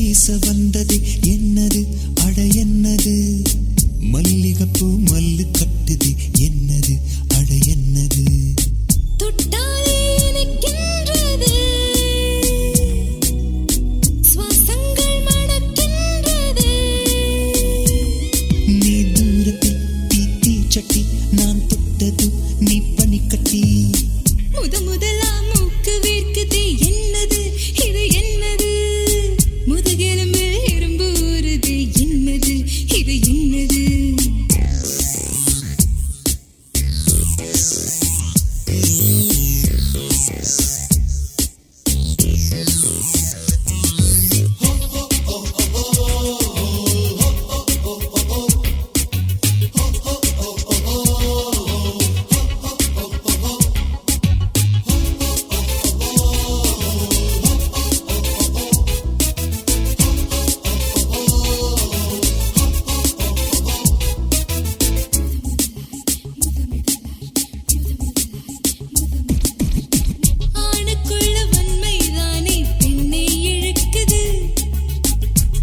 மீச வந்தது என்னது அட என்னது மல்லிகைப்பூ மல்லு கட்டுது என்னது அட என்னது தொட்டாலே எனக்கின்றது சுவாசங்கள் மணக்கின்றது நீ தூரத்தில் தீ சட்டி நான் தொட்டது நீ பனிக்கட்டி முதலா மூக்கு வேர்க்குது என்னது இது என்னது முதுகெலும்பு எறும்பு ஊறுது என்னது இது என்னது ஆணுக்குள்ள வன்மைதானே பெண்ணை இழுக்குது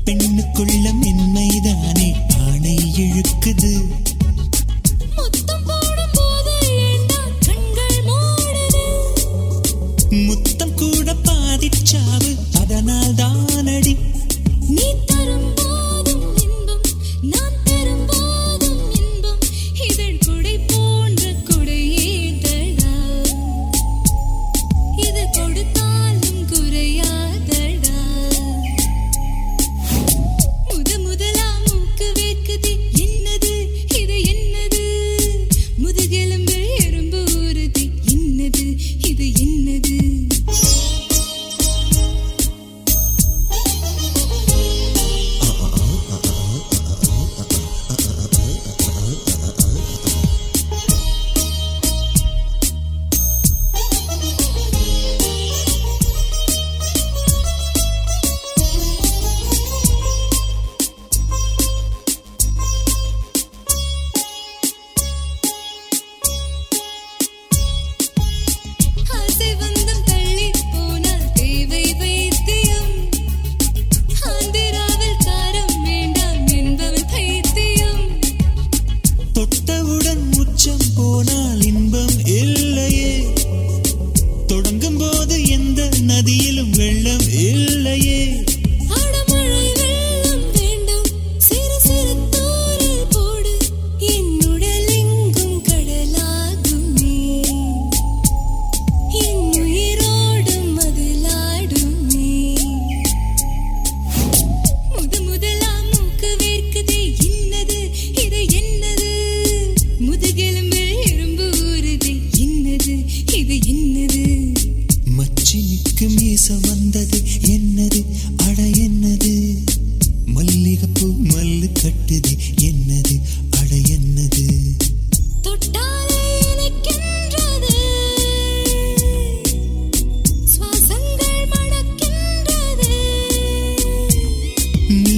பெண்ணுக்குள்ள மென்மைதானே ஆணை இழுக்குது முத்தம் போடும் போது ஏண்டா கண்கள் மூடுது முத்தம் கூட பாதிச்சாவு அதனால் தானடி நீ தரும் போதும் இன்பம் நான் பெறும் போதும் இன்பம் இதழ் குடை போன்ற குடையேதடா இது கொடுத்தாலும் குறையாதடா முதலா மூக்கு வேர்க்குது என்னது இது என்னது முதுகெலும்பு எறும்பு ஊறுது என்னது இது என்னது ஆசை வந்தம் தள்ளி போனால் தேவை வைத்தியம் ஆந்திராவில் காரம் வேண்டாம் என்பவன் பைத்தியம் தொட்டவுடன் உச்சம் போனால் இன்பம் இல்லையே தொடங்கும் போது எந்த நதியிலும் வெள்ளம் இல்லையே அடமழை வெள்ளம் வேண்டும் சிறு சிறு தூறல் போடு என் உடல் எங்கும் கடலாகுமே என் உயிரோடும் மதிலாடுமே முதலா மூக்கு வேர்க்குது என்னது இது என்னது முதுகெலும்பு எறும்பு ஊறுது என்னது இது என்னது மச்சினிக்கு மீச வந்தது என்னது அட என்னது மல்லிகைப்பூ மல்லு கட்டுது என்னது அட என்னது தொட்டாலே எனக்கின்றது சுவாசங்கள் மணக்கின்றது நீ